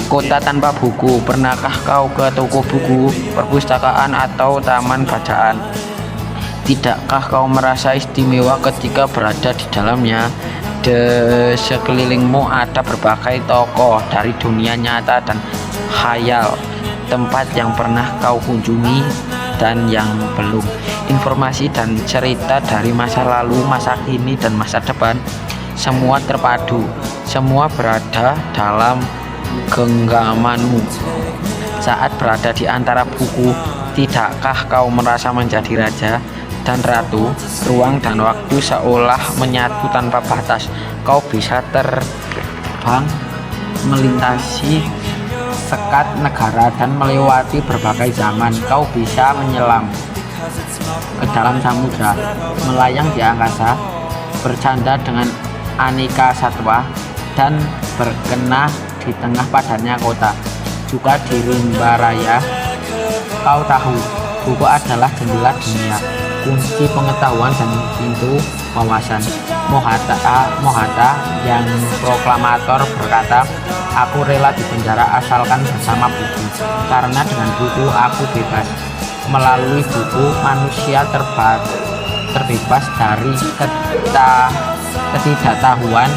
Kota tanpa buku. Pernahkah kau ke toko buku, perpustakaan, atau taman bacaan? Tidakkah kau merasa istimewa ketika berada di dalamnya? Di sekelilingmu ada berbagai tokoh dari dunia nyata dan khayal, tempat yang pernah kau kunjungi dan yang belum. Informasi dan cerita dari masa lalu, masa kini, dan masa depan, semua terpadu, semua berada dalam genggamanmu. Saat berada di antara buku, tidakkah kau merasa menjadi raja dan ratu? Ruang dan waktu seolah menyatu tanpa batas. Kau bisa terbang melintasi sekat negara dan melewati berbagai zaman. Kau bisa menyelam ke dalam samudra, melayang di angkasa, bercanda dengan aneka satwa, dan berkenah di tengah padatnya kota. Juga di rimba raya. Kau tahu, buku adalah jendela dunia, kunci pengetahuan dan pintu wawasan. Mohatta yang proklamator berkata, aku rela dipenjara asalkan bersama buku, karena dengan buku aku bebas. Melalui buku, manusia terbebas dari ketidaktahuan.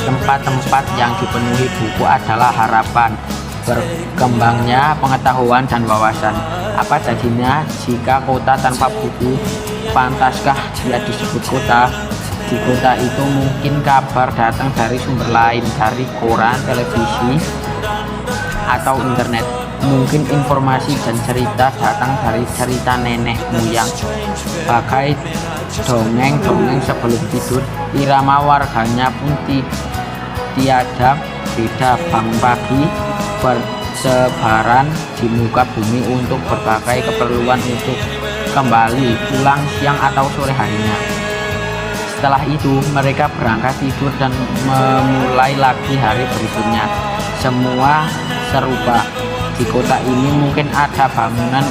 Tempat-tempat yang dipenuhi buku adalah harapan berkembangnya pengetahuan dan wawasan. Apa jadinya jika kota tanpa buku? Pantaskah dia disebut kota? Di kota itu mungkin kabar datang dari sumber lain, dari koran, televisi, atau internet. Mungkin informasi dan cerita datang dari cerita nenek moyang, bagai dongeng-dongeng sebelum tidur. Irama warganya pun tiada beda. Bangun pagi, bersebaran di muka bumi untuk berbagai keperluan, untuk kembali pulang siang atau sore harinya. Setelah itu mereka berangkat tidur dan memulai lagi hari berikutnya. Semua serupa. Di kota ini mungkin ada bangunan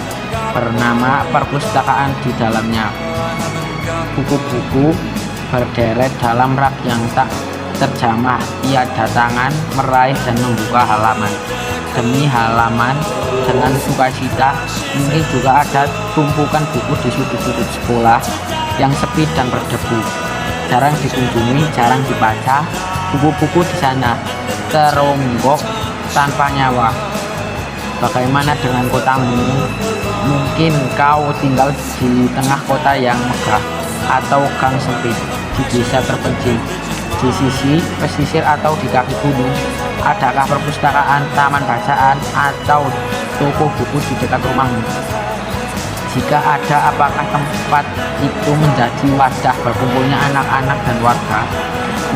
bernama perpustakaan, di dalamnya buku-buku berderet dalam rak yang tak terjamah. Tiada tangan meraih dan membuka halaman demi halaman dengan sukacita. Mungkin juga ada tumpukan buku di sudut-sudut sekolah yang sepi dan berdebu, jarang dikunjungi, jarang dibaca. Buku-buku di sana teronggok tanpa nyawa. Bagaimana dengan kotamu? Mungkin kau tinggal di tengah kota yang megah, atau gang sempit di desa terpencil, di sisi pesisir, atau di kaki gunung. Adakah perpustakaan, taman bacaan, atau toko buku di dekat rumahmu? Jika ada, apakah tempat itu menjadi wadah berkumpulnya anak-anak dan warga,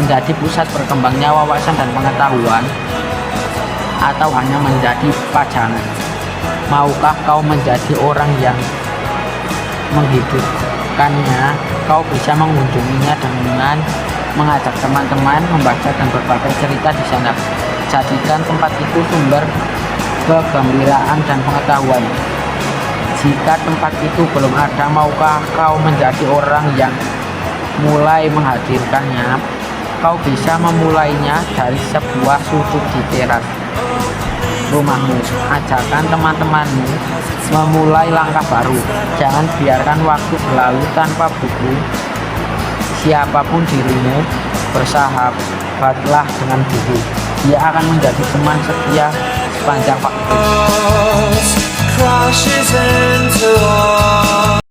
menjadi pusat berkembangnya wawasan dan pengetahuan, atau hanya menjadi pajangan? Maukah kau menjadi orang yang menghidupkannya? Kau bisa mengunjunginya dengan mengajak teman-teman membaca dan berbagi cerita di sana. Jadikan tempat itu sumber kegembiraan dan pengetahuan. Jika tempat itu belum ada, maukah kau menjadi orang yang mulai menghadirkannya? Kau bisa memulainya dari sebuah sudut di teras rumahmu. Ajakan teman-temanmu memulai langkah baru. Jangan biarkan waktu berlalu tanpa buku. Siapapun dirimu, bersahabatlah dengan buku. Dia akan menjadi teman setia sepanjang waktu.